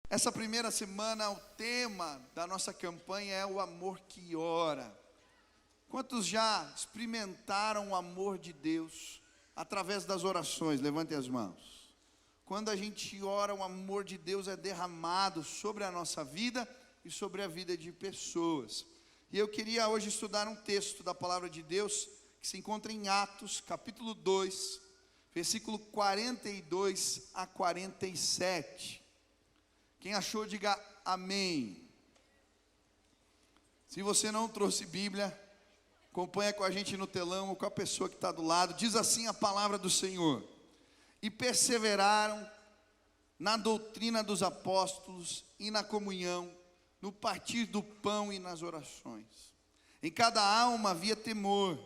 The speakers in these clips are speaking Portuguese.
Essa primeira semana, o tema da nossa campanha é o amor que ora. Quantos já experimentaram o amor de Deus através das orações? Levantem as mãos. Quando a gente ora, o amor de Deus é derramado sobre a nossa vida e sobre a vida de pessoas. E eu queria hoje estudar um texto da palavra de Deus que se encontra em Atos, capítulo 2, versículo 42 a 47. Quem achou, diga amém. Se você não trouxe Bíblia, acompanha com a gente no telão ou com a pessoa que está do lado. Diz assim a palavra do Senhor: e perseveraram na doutrina dos apóstolos e na comunhão, no partir do pão e nas orações. Em cada alma havia temor,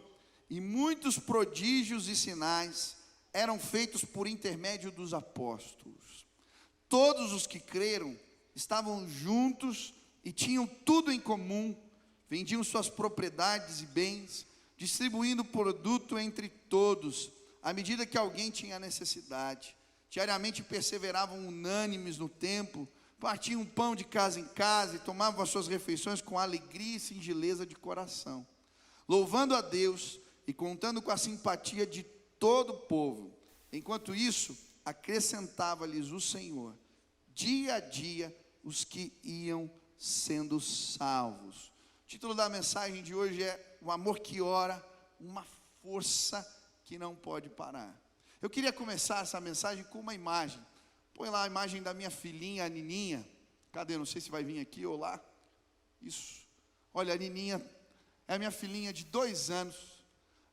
e muitos prodígios e sinais eram feitos por intermédio dos apóstolos. Todos os que creram estavam juntos e tinham tudo em comum, vendiam suas propriedades e bens, distribuindo o produto entre todos, à medida que alguém tinha necessidade. Diariamente perseveravam unânimes no templo, partiam pão de casa em casa e tomavam as suas refeições com alegria e singeleza de coração, louvando a Deus e contando com a simpatia de todo o povo. Enquanto isso, acrescentava-lhes o Senhor, dia a dia, os que iam sendo salvos. O título da mensagem de hoje é o amor que ora, uma força que não pode parar. Eu queria começar essa mensagem com uma imagem. Põe lá a imagem da minha filhinha, a Nininha. Cadê? Não sei se vai vir aqui ou lá. Isso. Olha, a Nininha é a minha filhinha de 2 anos.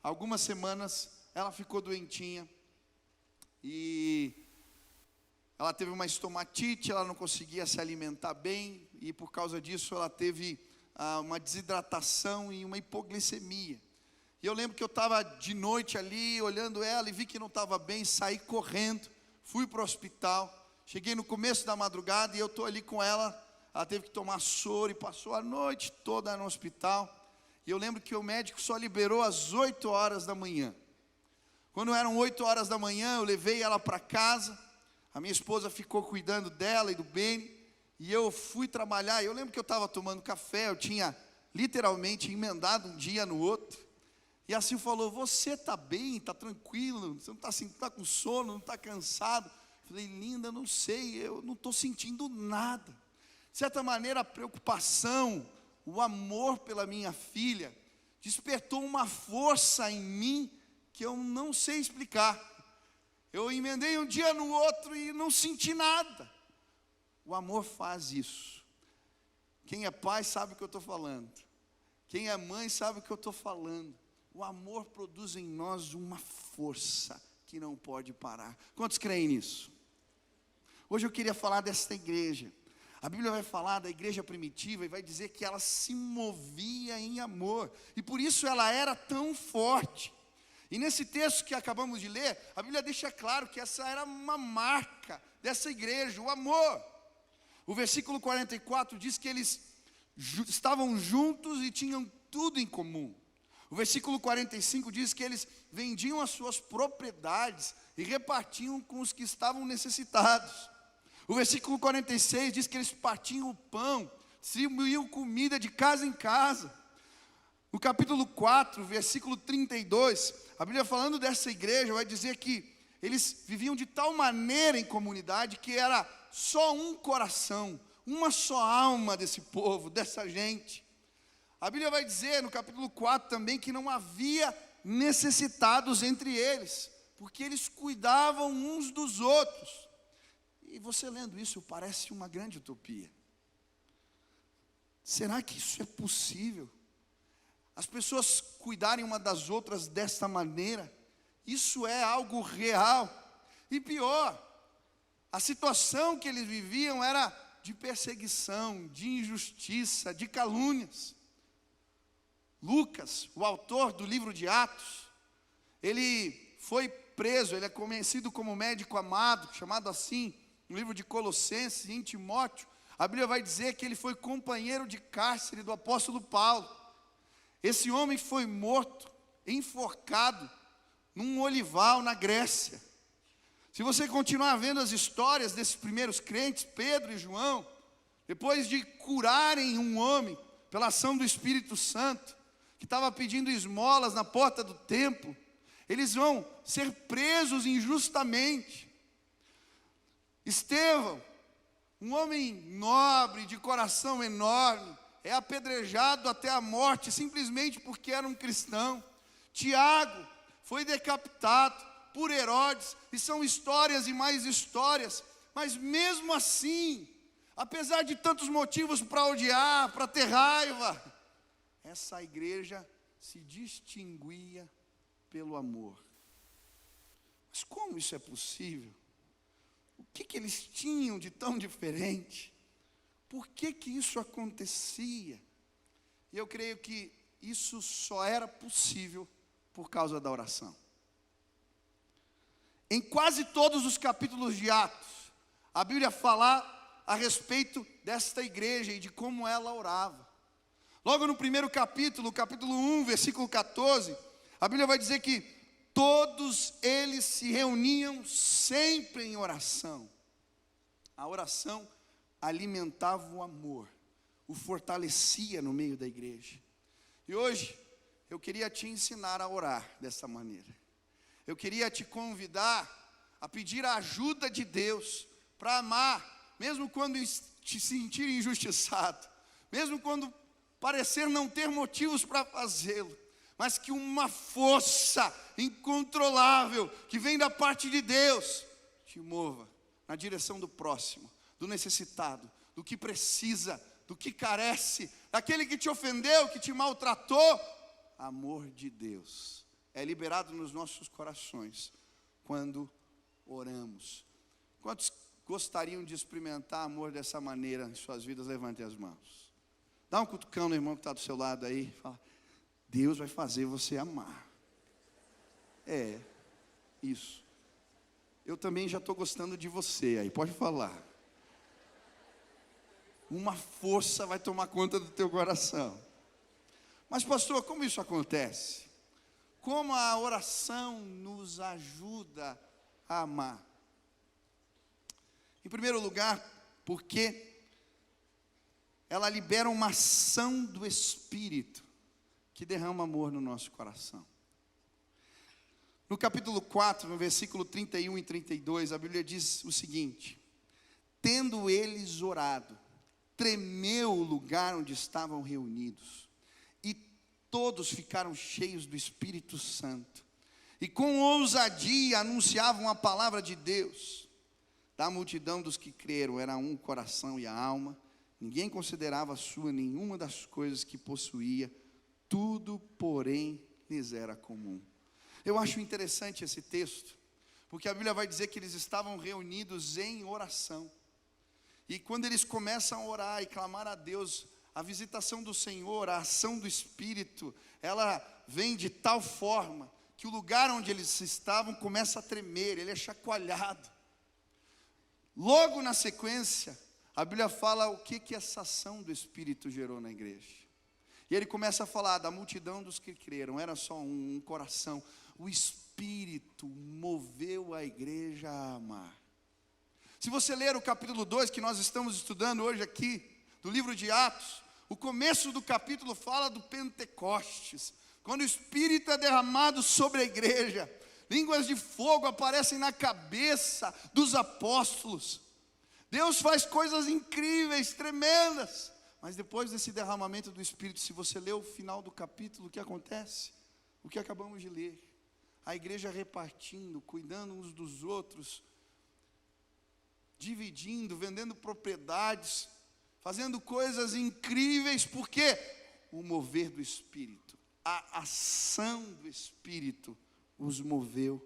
Algumas semanas ela ficou doentinha. E ela teve uma estomatite, ela não conseguia se alimentar bem. E por causa disso ela teve uma desidratação e uma hipoglicemia. E eu lembro que eu estava de noite ali, olhando ela e vi que não estava bem, saí correndo, fui para o hospital. Cheguei no começo da madrugada e eu estou ali com ela. Ela teve que tomar soro e passou a noite toda no hospital. E eu lembro que o médico só liberou às 8 horas da manhã. Quando eram 8 horas da manhã, eu levei ela para casa. A minha esposa ficou cuidando dela e do Beni. E eu fui trabalhar. Eu lembro que eu estava tomando café. Eu tinha literalmente emendado um dia no outro. E assim falou: você está bem, está tranquilo? Você não está assim, tá com sono, não está cansado? Eu falei: linda, não sei, eu não estou sentindo nada. De certa maneira, a preocupação, o amor pela minha filha, despertou uma força em mim que eu não sei explicar. Eu emendei um dia no outro e não senti nada. O amor faz isso. Quem é pai sabe o que eu estou falando. Quem é mãe sabe o que eu estou falando. O amor produz em nós uma força que não pode parar. Quantos creem nisso? Hoje eu queria falar desta igreja. A Bíblia vai falar da igreja primitiva e vai dizer que ela se movia em amor. E por isso ela era tão forte. E nesse texto que acabamos de ler, a Bíblia deixa claro que essa era uma marca dessa igreja, o amor. O versículo 44 diz que eles estavam juntos e tinham tudo em comum. O versículo 45 diz que eles vendiam as suas propriedades e repartiam com os que estavam necessitados. O versículo 46 diz que eles partiam o pão, distribuíam comida de casa em casa. No capítulo 4, versículo 32, a Bíblia falando dessa igreja vai dizer que eles viviam de tal maneira em comunidade que era só um coração, uma só alma desse povo, dessa gente. A Bíblia vai dizer no capítulo 4 também que não havia necessitados entre eles, porque eles cuidavam uns dos outros. E você lendo isso parece uma grande utopia. Será que isso é possível? As pessoas cuidarem uma das outras desta maneira? Isso é algo real. E pior, a situação que eles viviam era de perseguição, de injustiça, de calúnias. Lucas, o autor do livro de Atos, ele foi preso, ele é conhecido como médico amado, chamado assim, no livro de Colossenses e em Timóteo. A Bíblia vai dizer que ele foi companheiro de cárcere do apóstolo Paulo. Esse homem foi morto, enforcado, num olival na Grécia. Se você continuar vendo as histórias desses primeiros crentes, Pedro e João, depois de curarem um homem pela ação do Espírito Santo, que estava pedindo esmolas na porta do templo, eles vão ser presos injustamente. Estevão, um homem nobre, de coração enorme, é apedrejado até a morte, simplesmente porque era um cristão. Tiago foi decapitado por Herodes, e são histórias e mais histórias, mas mesmo assim, apesar de tantos motivos para odiar, para ter raiva, essa igreja se distinguia pelo amor. Mas como isso é possível? O que eles tinham de tão diferente? Por que isso acontecia? E eu creio que isso só era possível por causa da oração. Em quase todos os capítulos de Atos, a Bíblia fala a respeito desta igreja e de como ela orava. Logo no primeiro capítulo, capítulo 1, versículo 14, a Bíblia vai dizer que todos eles se reuniam sempre em oração. A oração alimentava o amor, o fortalecia no meio da igreja. E hoje, eu queria te ensinar a orar dessa maneira. Eu queria te convidar a pedir a ajuda de Deus para amar, mesmo quando te sentir injustiçado, mesmo quando parecer não ter motivos para fazê-lo, mas que uma força incontrolável que vem da parte de Deus te mova na direção do próximo, do necessitado, do que precisa, do que carece, daquele que te ofendeu, que te maltratou. Amor de Deus é liberado nos nossos corações quando oramos. Quantos gostariam de experimentar amor dessa maneira em suas vidas? Levantem as mãos. Dá um cutucão no irmão que está do seu lado aí. Fala: Deus vai fazer você amar. É, isso. Eu também já estou gostando de você aí, pode falar. Uma força vai tomar conta do teu coração. Mas pastor, como isso acontece? Como a oração nos ajuda a amar? Em primeiro lugar, porque ela libera uma ação do Espírito que derrama amor no nosso coração. No capítulo 4, no versículo 31 e 32, a Bíblia diz o seguinte: tendo eles orado, tremeu o lugar onde estavam reunidos, e todos ficaram cheios do Espírito Santo, e com ousadia anunciavam a palavra de Deus. Da multidão dos que creram era um coração e a alma, ninguém considerava sua nenhuma das coisas que possuía, tudo, porém, lhes era comum. Eu acho interessante esse texto, porque a Bíblia vai dizer que eles estavam reunidos em oração. E quando eles começam a orar e clamar a Deus, a visitação do Senhor, a ação do Espírito, ela vem de tal forma que o lugar onde eles estavam começa a tremer, ele é chacoalhado. Logo na sequência, a Bíblia fala o que essa ação do Espírito gerou na igreja. E ele começa a falar da multidão dos que creram, era só um coração. O Espírito moveu a igreja a amar. Se você ler o capítulo 2, que nós estamos estudando hoje aqui, do livro de Atos, o começo do capítulo fala do Pentecostes, quando o Espírito é derramado sobre a igreja, línguas de fogo aparecem na cabeça dos apóstolos. Deus faz coisas incríveis, tremendas, mas depois desse derramamento do Espírito, se você ler o final do capítulo, o que acontece? O que acabamos de ler, a igreja repartindo, cuidando uns dos outros, dividindo, vendendo propriedades, fazendo coisas incríveis, porque o mover do Espírito, a ação do Espírito os moveu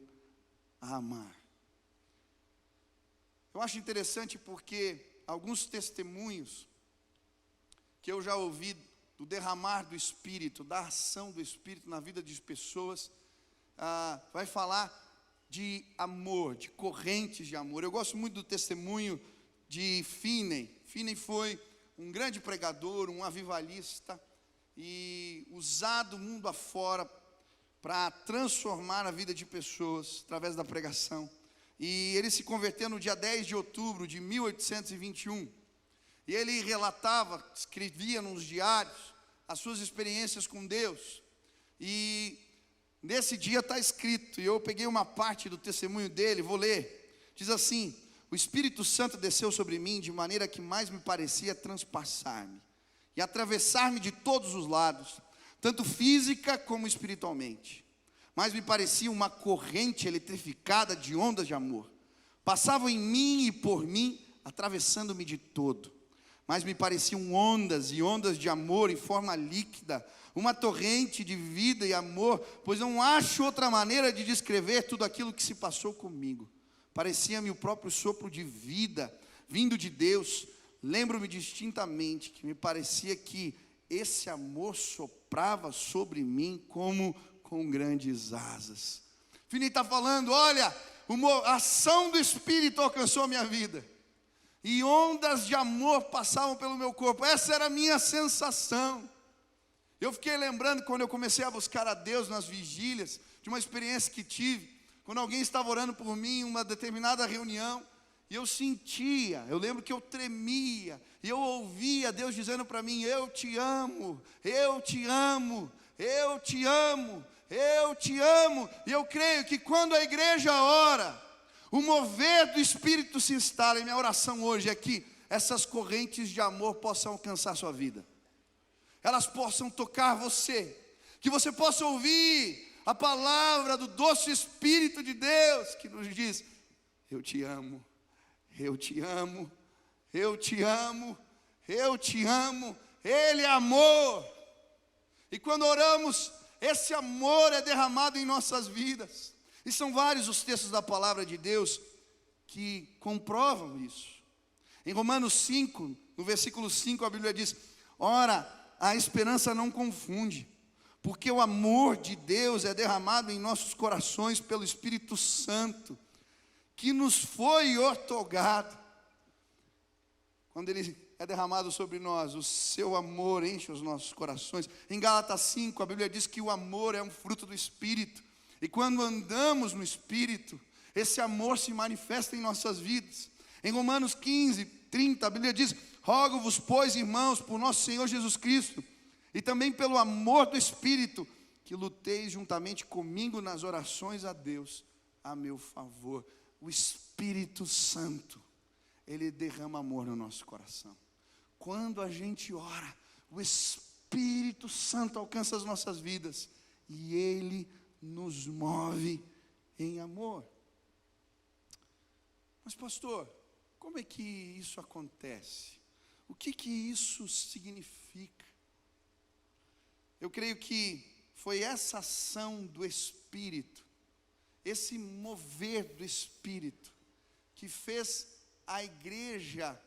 a amar. Eu acho interessante porque alguns testemunhos que eu já ouvi do derramar do Espírito, da ação do Espírito na vida de pessoas, vai falar de amor, de correntes de amor. Eu gosto muito do testemunho de Finney. Finney foi um grande pregador, um avivalista, e usado o mundo afora para transformar a vida de pessoas através da pregação. E ele se converteu no dia 10 de outubro de 1821. E ele relatava, escrevia nos diários, as suas experiências com Deus. E nesse dia está escrito, e eu peguei uma parte do testemunho dele, vou ler. Diz assim: o Espírito Santo desceu sobre mim de maneira que mais me parecia transpassar-me e atravessar-me de todos os lados, tanto física como espiritualmente. Mas me parecia uma corrente eletrificada de ondas de amor. Passavam em mim e por mim, atravessando-me de todo. Mas me pareciam ondas e ondas de amor em forma líquida, uma torrente de vida e amor, pois não acho outra maneira de descrever tudo aquilo que se passou comigo. Parecia-me o próprio sopro de vida, vindo de Deus. Lembro-me distintamente que me parecia que esse amor soprava sobre mim como com grandes asas. Fini está falando, olha, a ação do Espírito alcançou a minha vida. E ondas de amor passavam pelo meu corpo. Essa era a minha sensação. Eu fiquei lembrando quando eu comecei a buscar a Deus nas vigílias, de uma experiência que tive, quando alguém estava orando por mim em uma determinada reunião, e eu sentia, eu lembro que eu tremia, e eu ouvia Deus dizendo para mim: eu te amo, eu te amo, eu te amo, eu te amo. E eu creio que quando a igreja ora, o mover do Espírito se instala. E minha oração hoje é que essas correntes de amor possam alcançar a sua vida, elas possam tocar você, que você possa ouvir a palavra do doce Espírito de Deus, que nos diz: eu te amo, eu te amo, eu te amo, eu te amo. Ele é amor. E quando oramos, esse amor é derramado em nossas vidas. E são vários os textos da palavra de Deus que comprovam isso. Em Romanos 5, no versículo 5, a Bíblia diz: ora, a esperança não confunde, porque o amor de Deus é derramado em nossos corações pelo Espírito Santo, que nos foi outorgado. Quando ele é derramado sobre nós, o seu amor enche os nossos corações. Em Gálatas 5, a Bíblia diz que o amor é um fruto do Espírito. E quando andamos no Espírito, esse amor se manifesta em nossas vidas. Em Romanos 15, 30, a Bíblia diz: rogo-vos, pois, irmãos, por nosso Senhor Jesus Cristo, e também pelo amor do Espírito, que luteis juntamente comigo nas orações a Deus, a meu favor. O Espírito Santo, ele derrama amor no nosso coração. Quando a gente ora, o Espírito Santo alcança as nossas vidas, e ele nos move em amor. Mas pastor, como é que isso acontece? O que isso significa? Eu creio que foi essa ação do Espírito, esse mover do Espírito, que fez a igreja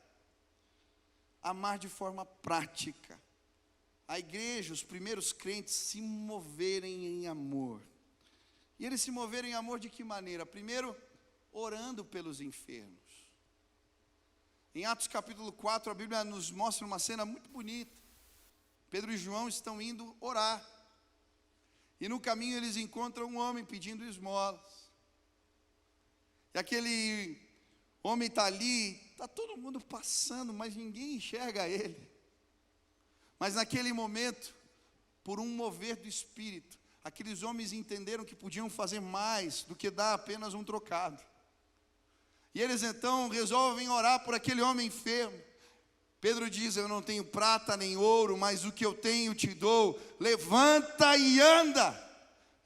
amar de forma prática. A igreja, os primeiros crentes se moverem em amor. E eles se moveram em amor de que maneira? Primeiro, orando pelos enfermos. Em Atos capítulo 4, a Bíblia nos mostra uma cena muito bonita. Pedro e João estão indo orar. E no caminho eles encontram um homem pedindo esmolas. E aquele homem está ali, está todo mundo passando, mas ninguém enxerga ele. Mas naquele momento, por um mover do Espírito, aqueles homens entenderam que podiam fazer mais do que dar apenas um trocado. E eles então resolvem orar por aquele homem enfermo. Pedro diz: eu não tenho prata nem ouro, mas o que eu tenho te dou. Levanta e anda.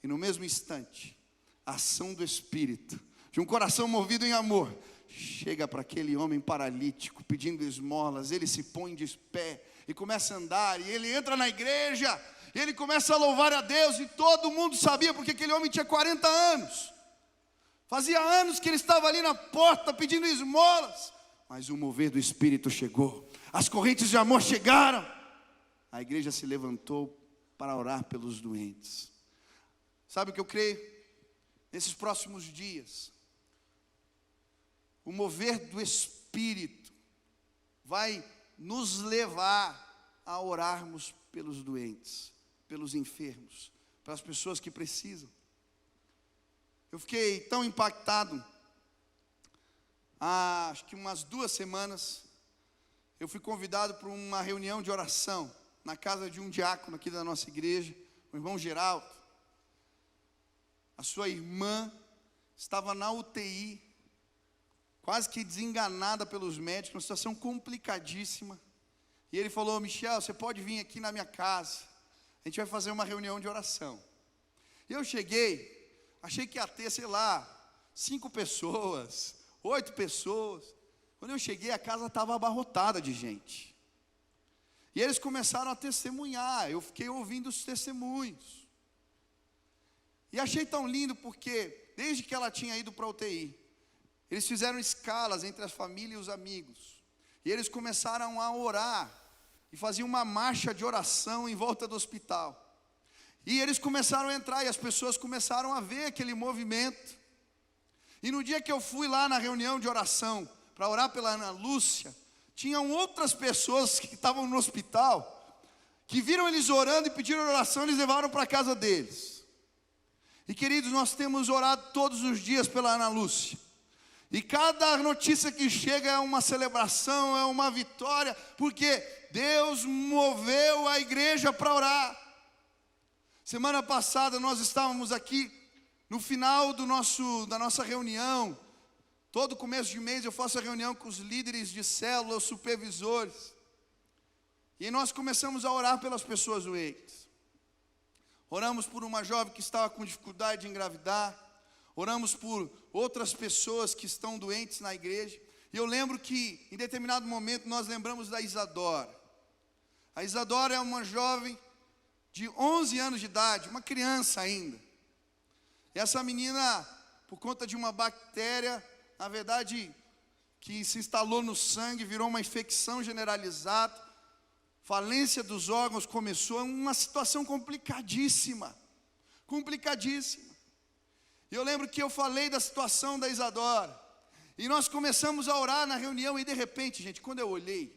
E no mesmo instante, a ação do Espírito, de um coração movido em amor, chega para aquele homem paralítico, pedindo esmolas. Ele se põe de pé e começa a andar. E ele entra na igreja, e ele começa a louvar a Deus. E todo mundo sabia, porque aquele homem tinha 40 anos. Fazia anos que ele estava ali na porta pedindo esmolas. Mas o mover do Espírito chegou. As correntes de amor chegaram. A igreja se levantou para orar pelos doentes. Sabe o que eu creio? Nesses próximos dias, o mover do Espírito vai nos levar a orarmos pelos doentes, pelos enfermos, pelas pessoas que precisam. Eu fiquei tão impactado há acho que umas 2 semanas, eu fui convidado para uma reunião de oração na casa de um diácono aqui da nossa igreja, o irmão Geraldo. A sua irmã estava na UTI, quase que desenganada pelos médicos, uma situação complicadíssima. E ele falou: Michel, você pode vir aqui na minha casa, a gente vai fazer uma reunião de oração. E eu cheguei, achei que ia ter, sei lá, 5 pessoas, 8 pessoas. Quando eu cheguei, a casa estava abarrotada de gente. E eles começaram a testemunhar, eu fiquei ouvindo os testemunhos. E achei tão lindo porque, desde que ela tinha ido para a UTI, eles fizeram escalas entre a família e os amigos. E eles começaram a orar, e faziam uma marcha de oração em volta do hospital. E eles começaram a entrar, e as pessoas começaram a ver aquele movimento. E no dia que eu fui lá na reunião de oração, para orar pela Ana Lúcia, tinham outras pessoas que estavam no hospital, que viram eles orando e pediram oração, eles levaram para a casa deles. E queridos, nós temos orado todos os dias pela Ana Lúcia. E cada notícia que chega é uma celebração, é uma vitória, porque Deus moveu a igreja para orar. Semana passada nós estávamos aqui, no final da nossa reunião. Todo começo de mês eu faço a reunião com os líderes de célula, os supervisores. E nós começamos a orar pelas pessoas doentes. Oramos por uma jovem que estava com dificuldade de engravidar. Oramos por outras pessoas que estão doentes na igreja. E eu lembro que, em determinado momento, nós lembramos da Isadora. A Isadora é uma jovem de 11 anos de idade, uma criança ainda. E essa menina, por conta de uma bactéria, na verdade, que se instalou no sangue, virou uma infecção generalizada, falência dos órgãos começou, uma situação complicadíssima. E eu lembro que eu falei da situação da Isadora, e nós começamos a orar na reunião, e de repente, gente, quando eu olhei,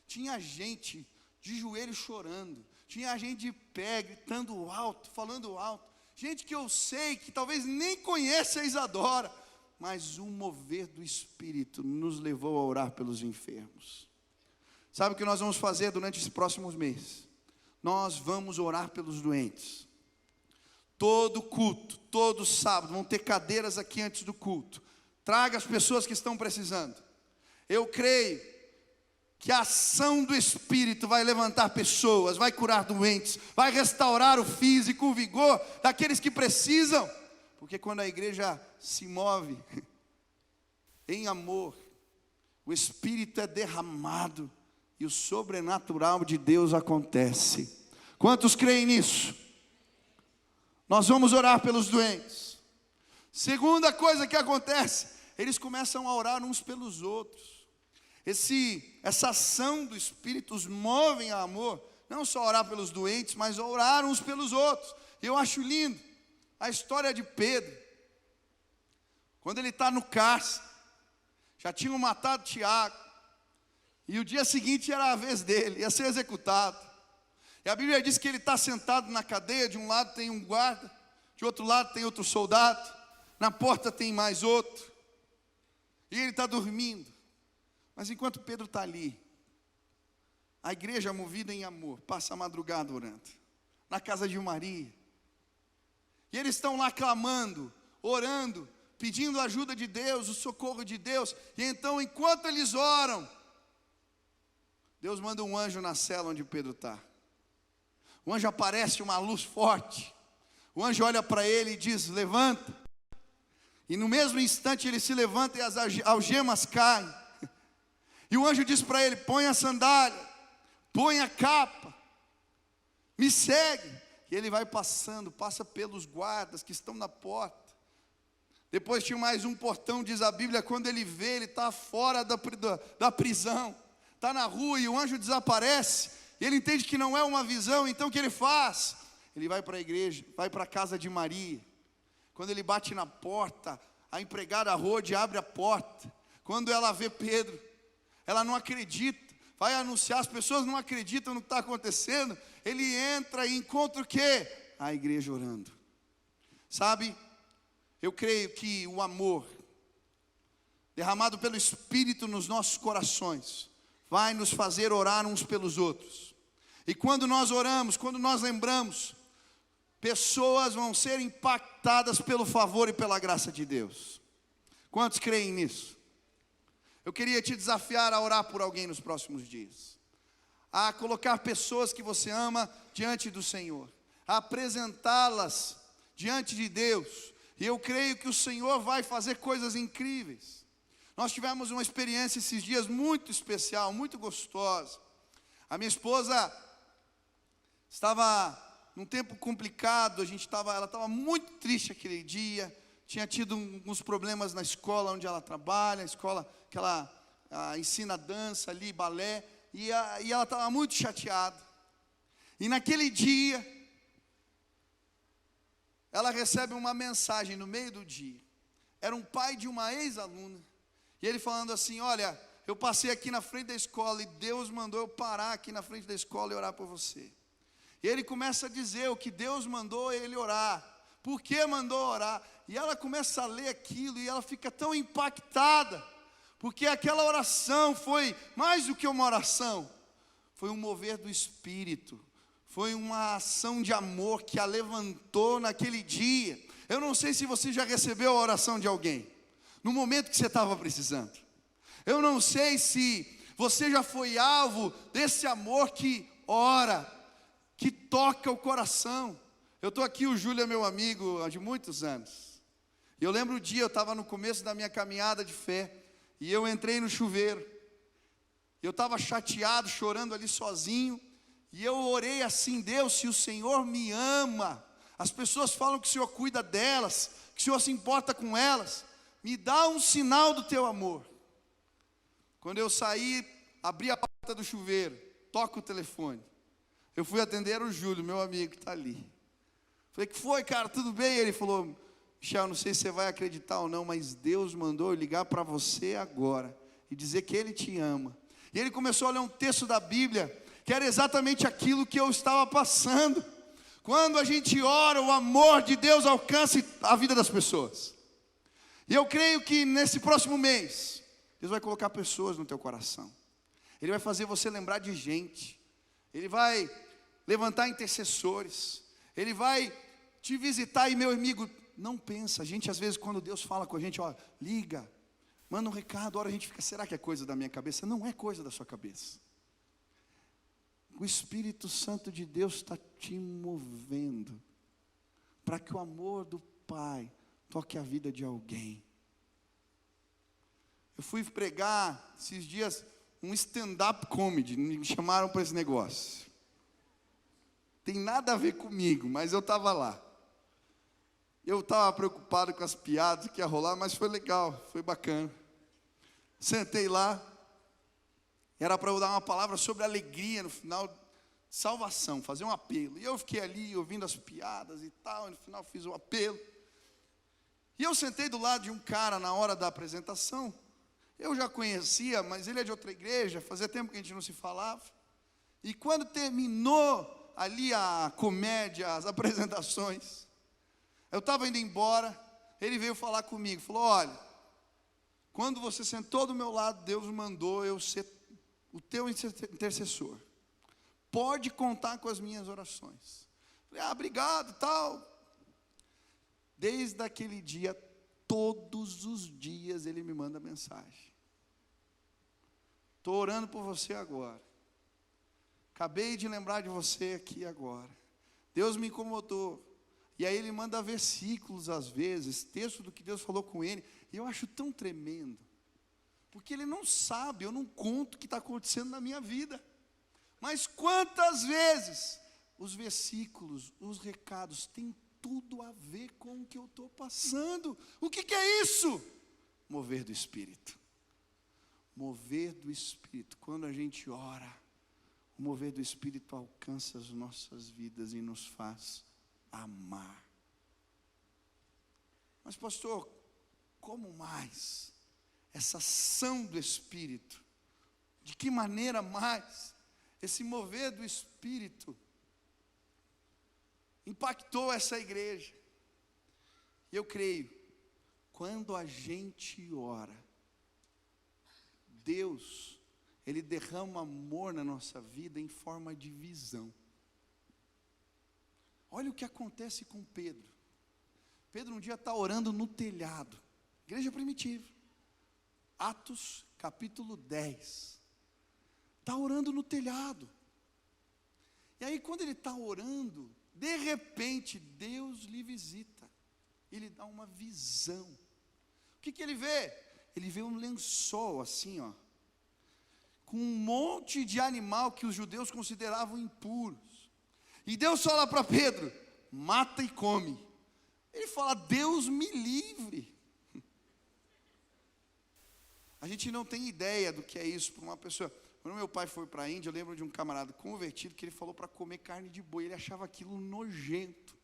tinha gente de joelho chorando, tinha gente de pé, gritando alto, falando alto, gente que eu sei, que talvez nem conhece a Isadora, mas o mover do Espírito nos levou a orar pelos enfermos. Sabe o que nós vamos fazer durante esses próximos meses? Nós vamos orar pelos doentes. Todo culto, todo sábado, vão ter cadeiras aqui antes do culto. Traga as pessoas que estão precisando. Eu creio que a ação do Espírito vai levantar pessoas, vai curar doentes, vai restaurar o físico, o vigor daqueles que precisam. Porque quando a igreja se move em amor, o Espírito é derramado e o sobrenatural de Deus acontece. Quantos creem nisso? Nós vamos orar pelos doentes. Segunda coisa que acontece, eles começam a orar uns pelos outros. Essa ação do Espírito os move a amor, não só orar pelos doentes, mas orar uns pelos outros. E eu acho lindo a história de Pedro, quando ele está no cárcere, já tinham matado Tiago, e o dia seguinte era a vez dele, ia ser executado. E a Bíblia diz que ele está sentado na cadeia, de um lado tem um guarda, de outro lado tem outro soldado, na porta tem mais outro, e ele está dormindo. Mas enquanto Pedro está ali, a igreja movida em amor, passa a madrugada orando, na casa de Maria. E eles estão lá clamando, orando, pedindo a ajuda de Deus, o socorro de Deus. E então, enquanto eles oram, Deus manda um anjo na cela onde Pedro está. O anjo aparece, uma luz forte. O anjo olha para ele e diz: levanta. E no mesmo instante ele se levanta e as algemas caem. E o anjo diz para ele: põe a sandália, põe a capa, me segue. E ele vai passando, passa pelos guardas que estão na porta. Depois tinha mais um portão, diz a Bíblia, quando ele vê, ele está fora da prisão, está na rua e o anjo desaparece. E ele entende que não é uma visão, então o que ele faz? Ele vai para a igreja, vai para a casa de Maria. Quando ele bate na porta, a empregada Rode abre a porta. Quando ela vê Pedro, ela não acredita, vai anunciar, as pessoas não acreditam no que está acontecendo. Ele entra e encontra o quê? A igreja orando. Sabe, eu creio que o amor derramado pelo Espírito nos nossos corações, vai nos fazer orar uns pelos outros. E quando nós oramos, quando nós lembramos, pessoas vão ser impactadas pelo favor e pela graça de Deus. Quantos creem nisso? Eu queria te desafiar a orar por alguém nos próximos dias, a colocar pessoas que você ama diante do Senhor, a apresentá-las diante de Deus, e eu creio que o Senhor vai fazer coisas incríveis. Nós tivemos uma experiência esses dias muito especial, muito gostosa. A minha esposa estava num tempo complicado, ela estava muito triste aquele dia, tinha tido alguns problemas na escola onde ela trabalha, a escola que ela ensina dança ali, balé, e ela estava muito chateada. E naquele dia, ela recebe uma mensagem no meio do dia. Era um pai de uma ex-aluna, e ele falando assim: olha, eu passei aqui na frente da escola, e Deus mandou eu parar aqui na frente da escola e orar por você. E ele começa a dizer o que Deus mandou ele orar, por que mandou orar, e ela começa a ler aquilo, e ela fica tão impactada, porque aquela oração foi mais do que uma oração, foi um mover do Espírito, foi uma ação de amor que a levantou naquele dia. Eu não sei se você já recebeu a oração de alguém, no momento que você estava precisando. Eu não sei se você já foi alvo desse amor que ora, que toca o coração. Eu estou aqui, o Júlio é meu amigo há de muitos anos. E eu lembro o dia, eu estava no começo da minha caminhada de fé, e eu entrei no chuveiro. Eu estava chateado, chorando ali sozinho, e eu orei assim: Deus, se o Senhor me ama, as pessoas falam que o Senhor cuida delas, que o Senhor se importa com elas, me dá um sinal do teu amor. Quando eu saí, abri a porta do chuveiro, toco o telefone. Eu fui atender, era o Júlio, meu amigo que está ali. Falei: que foi, cara, tudo bem? Ele falou: Michel, não sei se você vai acreditar ou não, mas Deus mandou eu ligar para você agora e dizer que Ele te ama. E ele começou a ler um texto da Bíblia, que era exatamente aquilo que eu estava passando. Quando a gente ora, o amor de Deus alcança a vida das pessoas. E eu creio que nesse próximo mês, Deus vai colocar pessoas no teu coração. Ele vai fazer você lembrar de gente. Ele vai levantar intercessores. Ele vai te visitar. E meu amigo, não pensa. A gente às vezes, quando Deus fala com a gente, ó, liga, manda um recado, a hora a gente fica: será que é coisa da minha cabeça? Não é coisa da sua cabeça. O Espírito Santo de Deus está te movendo para que o amor do Pai toque a vida de alguém. Eu fui pregar esses dias um stand-up comedy, me chamaram para esse negócio. Tem nada a ver comigo, mas eu estava lá. Eu estava preocupado com as piadas que ia rolar, mas foi legal, foi bacana. Sentei lá, era para eu dar uma palavra sobre alegria no final, salvação, fazer um apelo. E eu fiquei ali ouvindo as piadas e tal, e no final fiz um apelo. E eu sentei do lado de um cara na hora da apresentação. Eu já conhecia, mas ele é de outra igreja, fazia tempo que a gente não se falava. E quando terminou ali a comédia, as apresentações, eu estava indo embora, ele veio falar comigo, falou: olha, quando você sentou do meu lado, Deus mandou eu ser o teu intercessor. Pode contar com as minhas orações. Falei: ah, obrigado, tal. Desde aquele dia, todos os dias ele me manda mensagem: estou orando por você agora, acabei de lembrar de você aqui agora, Deus me incomodou. E aí ele manda versículos às vezes, texto do que Deus falou com ele, e eu acho tão tremendo, porque ele não sabe, eu não conto o que está acontecendo na minha vida, mas quantas vezes os versículos, os recados têm tudo a ver com o que eu estou passando. O que é isso? Mover do Espírito. Mover do Espírito. Quando a gente ora, o mover do Espírito alcança as nossas vidas e nos faz amar. Mas pastor, como mais? Essa ação do Espírito, de que maneira mais? Esse mover do Espírito impactou essa igreja. E eu creio, quando a gente ora, Deus, Ele derrama amor na nossa vida em forma de visão. Olha o que acontece com Pedro. Pedro um dia está orando no telhado, igreja primitiva, Atos capítulo 10, está orando no telhado, e aí quando ele está orando, de repente Deus lhe visita, ele dá uma visão. O que ele vê? Ele vê um lençol assim, ó, com um monte de animal que os judeus consideravam impuros, e Deus fala para Pedro: mata e come. Ele fala: Deus me livre. A gente não tem ideia do que é isso para uma pessoa. Quando meu pai foi para a Índia, eu lembro de um camarada convertido que ele falou para comer carne de boi. Ele achava aquilo nojento,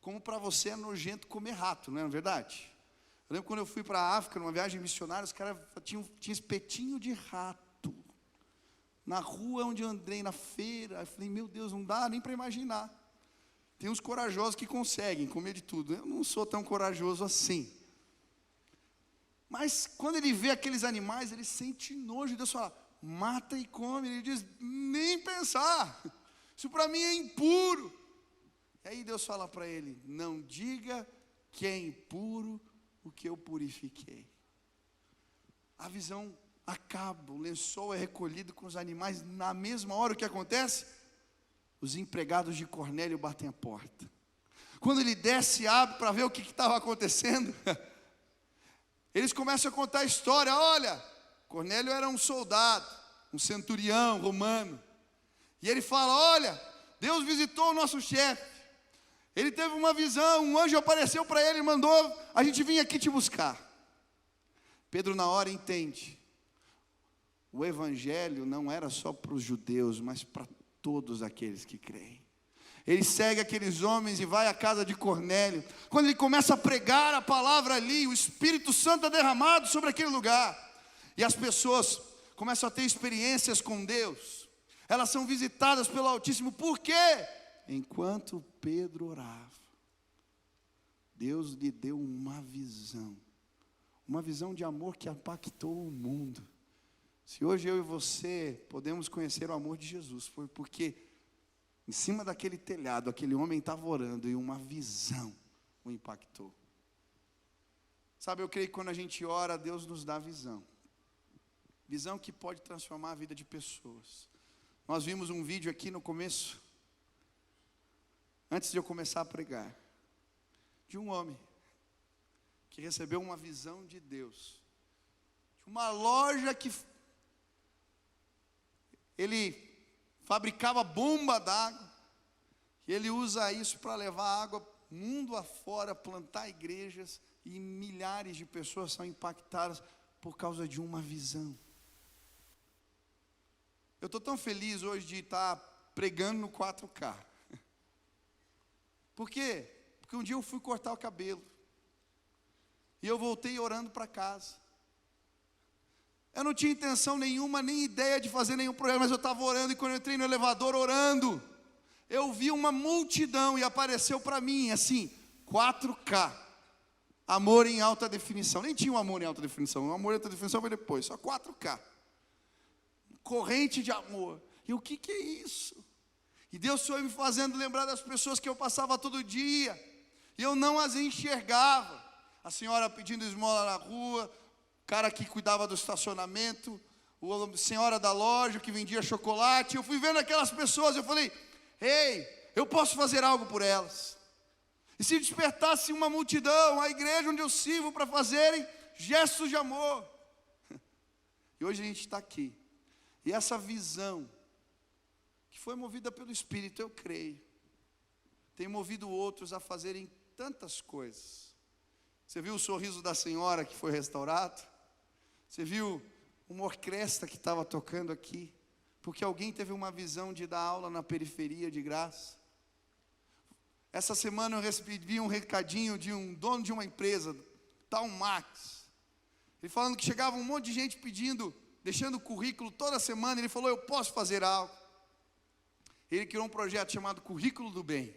como para você é nojento comer rato, não é verdade? Eu lembro quando eu fui para a África, numa viagem missionária, os caras tinham espetinho de rato na rua onde eu andei, na feira. Eu falei: meu Deus, não dá nem para imaginar. Tem uns corajosos que conseguem comer de tudo. Eu não sou tão corajoso assim. Mas quando ele vê aqueles animais, ele sente nojo. Deus fala: mata e come. Ele diz: nem pensar, isso para mim é impuro. E aí Deus fala para ele: não diga que é impuro o que eu purifiquei. A visão acaba, o lençol é recolhido com os animais. Na mesma hora, o que acontece? Os empregados de Cornélio batem a porta. Quando ele desce e abre para ver o que estava acontecendo, eles começam a contar a história. Olha, Cornélio era um soldado, um centurião romano, e ele fala: olha, Deus visitou o nosso chefe, ele teve uma visão, um anjo apareceu para ele e mandou a gente vir aqui te buscar. Pedro na hora entende, o evangelho não era só para os judeus, mas para todos aqueles que creem. Ele segue aqueles homens e vai à casa de Cornélio. Quando ele começa a pregar a palavra ali, o Espírito Santo é derramado sobre aquele lugar, e as pessoas começam a ter experiências com Deus. Elas são visitadas pelo Altíssimo. Por quê? Enquanto Pedro orava, Deus lhe deu uma visão de amor que impactou o mundo. Se hoje eu e você podemos conhecer o amor de Jesus, foi porque em cima daquele telhado, aquele homem estava orando e uma visão o impactou. Sabe, eu creio que quando a gente ora, Deus nos dá visão. Visão que pode transformar a vida de pessoas. Nós vimos um vídeo aqui no começo, antes de eu começar a pregar, de um homem que recebeu uma visão de Deus, de uma loja que ele fabricava bomba d'água, e ele usa isso para levar água mundo afora, plantar igrejas, e milhares de pessoas são impactadas por causa de uma visão. Eu estou tão feliz hoje de estar pregando no 4K. Por quê? Porque um dia eu fui cortar o cabelo, e eu voltei orando para casa. Eu não tinha intenção nenhuma, nem ideia de fazer nenhum programa, mas eu estava orando, e quando eu entrei no elevador orando, eu vi uma multidão, e apareceu para mim assim, 4K, amor em alta definição. Nem tinha um amor em alta definição, o amor em alta definição foi depois, só 4K, corrente de amor. E o que é isso? E Deus foi me fazendo lembrar das pessoas que eu passava todo dia, e eu não as enxergava. A senhora pedindo esmola na rua, o cara que cuidava do estacionamento, a senhora da loja que vendia chocolate. Eu fui vendo aquelas pessoas, eu falei: ei, eu posso fazer algo por elas. E se despertasse uma multidão, a igreja onde eu sirvo, para fazerem gestos de amor. E hoje a gente está aqui, e essa visão, que foi movida pelo Espírito, eu creio, tem movido outros a fazerem tantas coisas. Você viu o sorriso da senhora que foi restaurado? Você viu uma orquestra que estava tocando aqui, porque alguém teve uma visão de dar aula na periferia de graça. Essa semana eu recebi um recadinho de um dono de uma empresa, tal Max, ele falando que chegava um monte de gente pedindo, deixando currículo toda semana. Ele falou: eu posso fazer algo. Ele criou um projeto chamado Currículo do Bem.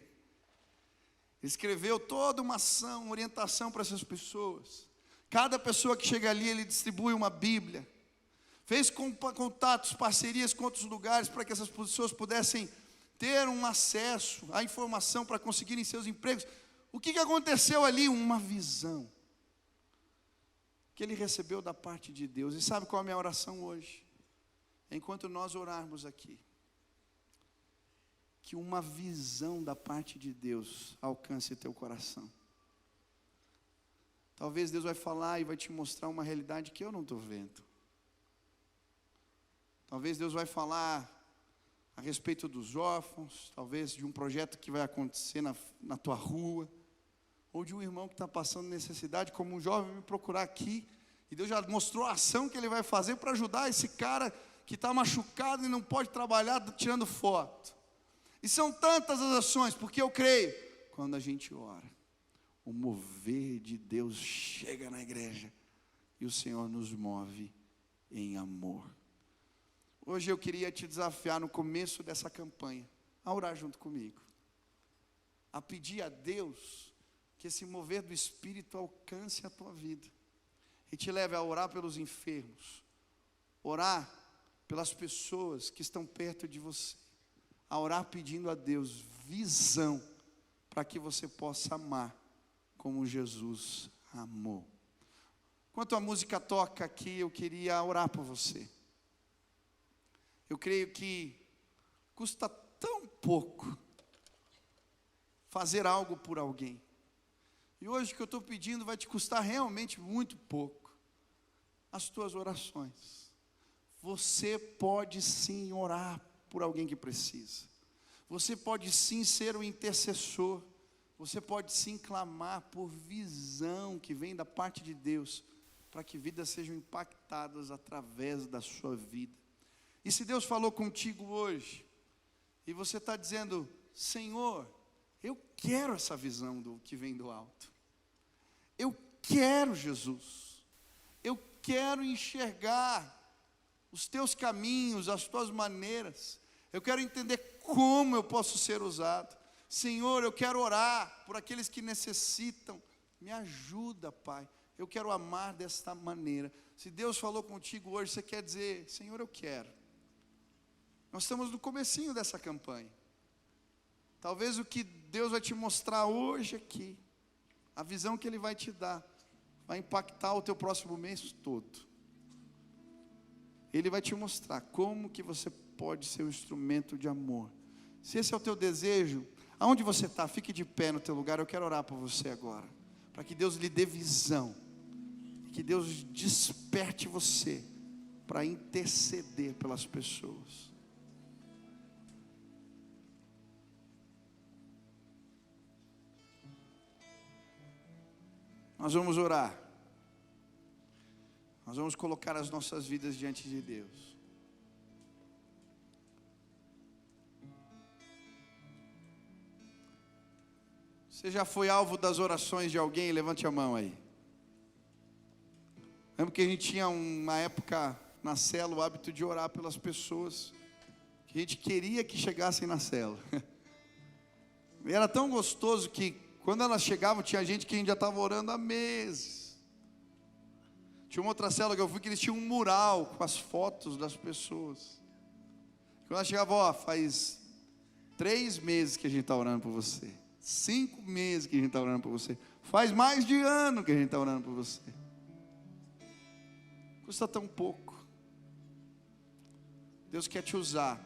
Ele escreveu toda uma ação, uma orientação para essas pessoas. Cada pessoa que chega ali, ele distribui uma Bíblia. fez contatos, parcerias com outros lugares para que essas pessoas pudessem ter um acesso à informação para conseguirem seus empregos. O que aconteceu ali? Uma visão que ele recebeu da parte de Deus. E sabe qual é a minha oração hoje? Enquanto nós orarmos aqui, que uma visão da parte de Deus alcance teu coração. Talvez Deus vai falar e vai te mostrar uma realidade que eu não estou vendo. Talvez Deus vai falar a respeito dos órfãos, talvez de um projeto que vai acontecer na tua rua, ou de um irmão que está passando necessidade, como um jovem me procurar aqui, e Deus já mostrou a ação que ele vai fazer para ajudar esse cara que está machucado e não pode trabalhar tirando foto. E são tantas as ações, porque eu creio, quando a gente ora, o mover de Deus chega na igreja, e o Senhor nos move em amor. Hoje eu queria te desafiar no começo dessa campanha, a orar junto comigo, a pedir a Deus que esse mover do Espírito alcance a tua vida, e te leve a orar pelos enfermos, orar pelas pessoas que estão perto de você, a orar pedindo a Deus visão, para que você possa amar como Jesus amou. Enquanto a música toca aqui, eu queria orar por você. Eu creio que custa tão pouco fazer algo por alguém. E hoje o que eu estou pedindo vai te custar realmente muito pouco. As tuas orações. Você pode sim orar por alguém que precisa. Você pode sim ser o intercessor. Você pode sim clamar por visão que vem da parte de Deus, para que vidas sejam impactadas através da sua vida. E se Deus falou contigo hoje, e você está dizendo: Senhor, eu quero essa visão que vem do alto. Eu quero, Jesus. Eu quero enxergar os teus caminhos, as tuas maneiras. Eu quero entender como eu posso ser usado. Senhor, eu quero orar por aqueles que necessitam. Me ajuda, Pai. Eu quero amar desta maneira. Se Deus falou contigo hoje, você quer dizer: Senhor, eu quero. Nós estamos no comecinho dessa campanha. Talvez o que Deus vai te mostrar hoje aqui, a visão que Ele vai te dar, vai impactar o teu próximo mês todo. Ele vai te mostrar como que você pode ser um instrumento de amor. Se esse é o teu desejo, aonde você está, fique de pé no teu lugar. Eu quero orar por você agora, para que Deus lhe dê visão, que Deus desperte você para interceder pelas pessoas. Nós vamos orar. Nós vamos colocar as nossas vidas diante de Deus. Você já foi alvo das orações de alguém? Levante a mão aí. Lembro que a gente tinha uma época na célula o hábito de orar pelas pessoas que a gente queria que chegassem na célula. E era tão gostoso que quando elas chegavam, tinha gente que a gente já estava orando há meses. Tinha uma outra célula que eu fui que eles tinham um mural com as fotos das pessoas. Quando elas chegavam: ó, faz 3 meses que a gente está orando por você. 5 meses que a gente está orando por você. Faz mais de ano que a gente está orando por você. Custa tão pouco. Deus quer te usar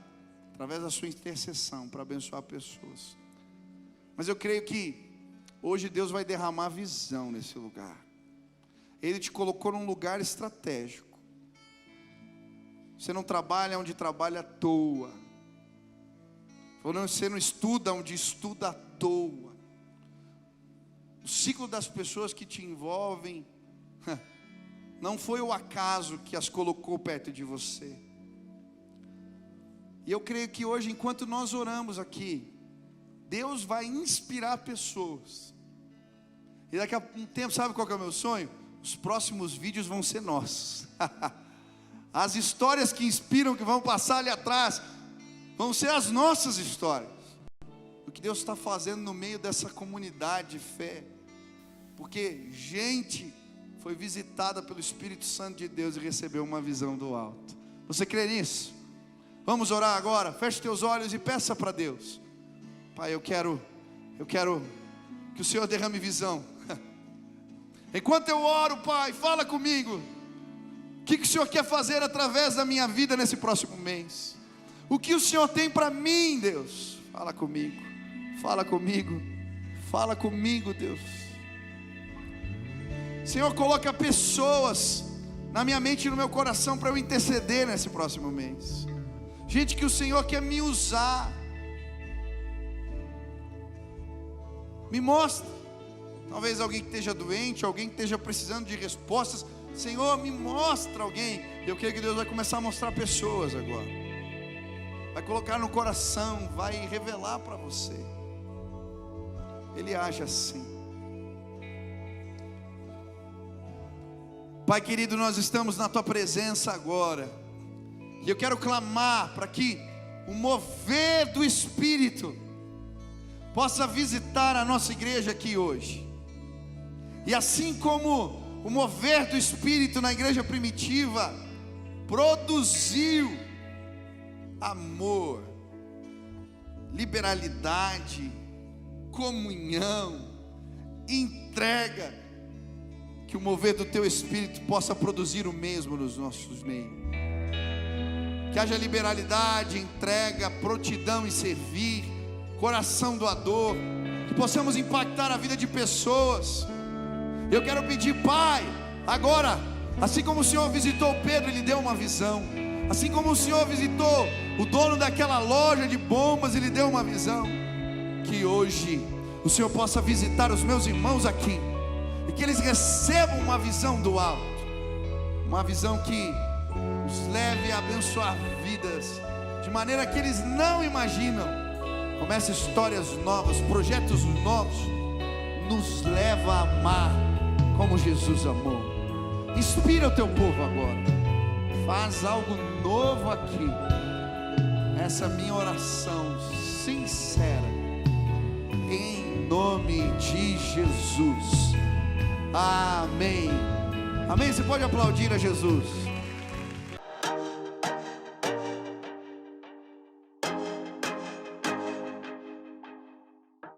através da sua intercessão para abençoar pessoas. Mas eu creio que hoje Deus vai derramar visão nesse lugar. Ele te colocou num lugar estratégico. Você não trabalha onde trabalha à toa. Você não estuda onde estuda à toa. O ciclo das pessoas que te envolvem não foi o acaso que as colocou perto de você. E eu creio que hoje, enquanto nós oramos aqui, Deus vai inspirar pessoas. E daqui a um tempo, sabe qual que é o meu sonho? Os próximos vídeos vão ser nossos. As histórias que inspiram, que vão passar ali atrás, vão ser as nossas histórias. O que Deus está fazendo no meio dessa comunidade de fé. Porque gente foi visitada pelo Espírito Santo de Deus e recebeu uma visão do alto. Você crê nisso? Vamos orar agora. Feche teus olhos e peça para Deus. Pai, eu quero que o Senhor derrame visão. Enquanto eu oro, Pai, fala comigo. O que o Senhor quer fazer através da minha vida nesse próximo mês? O que o Senhor tem para mim, Deus? Fala comigo, fala comigo, fala comigo, Deus. Senhor, coloca pessoas na minha mente e no meu coração para eu interceder nesse próximo mês. Gente que o Senhor quer me usar. Me mostra. Talvez alguém que esteja doente, alguém que esteja precisando de respostas. Senhor, me mostra alguém. Eu creio que Deus vai começar a mostrar pessoas agora. Vai colocar no coração, vai revelar para você. Ele age assim. Pai querido, nós estamos na Tua presença agora. E eu quero clamar para que o mover do Espírito possa visitar a nossa igreja aqui hoje. E assim como o mover do Espírito na igreja primitiva produziu amor, liberalidade, comunhão, entrega, que o mover do Teu Espírito possa produzir o mesmo nos nossos meios. Que haja liberalidade, entrega, prontidão em servir, coração doador, que possamos impactar a vida de pessoas. Eu quero pedir, Pai, agora, assim como o Senhor visitou Pedro e lhe deu uma visão, assim como o Senhor visitou o dono daquela loja de bombas e lhe deu uma visão, que hoje o Senhor possa visitar os meus irmãos aqui, e que eles recebam uma visão do alto, uma visão que os leve a abençoar vidas, de maneira que eles não imaginam. Começa histórias novas, projetos novos, nos leva a amar como Jesus amou. Inspira o Teu povo agora, faz algo novo aqui. Essa é a minha oração sincera, em nome de Jesus. Amém. Amém. Você pode aplaudir a Jesus.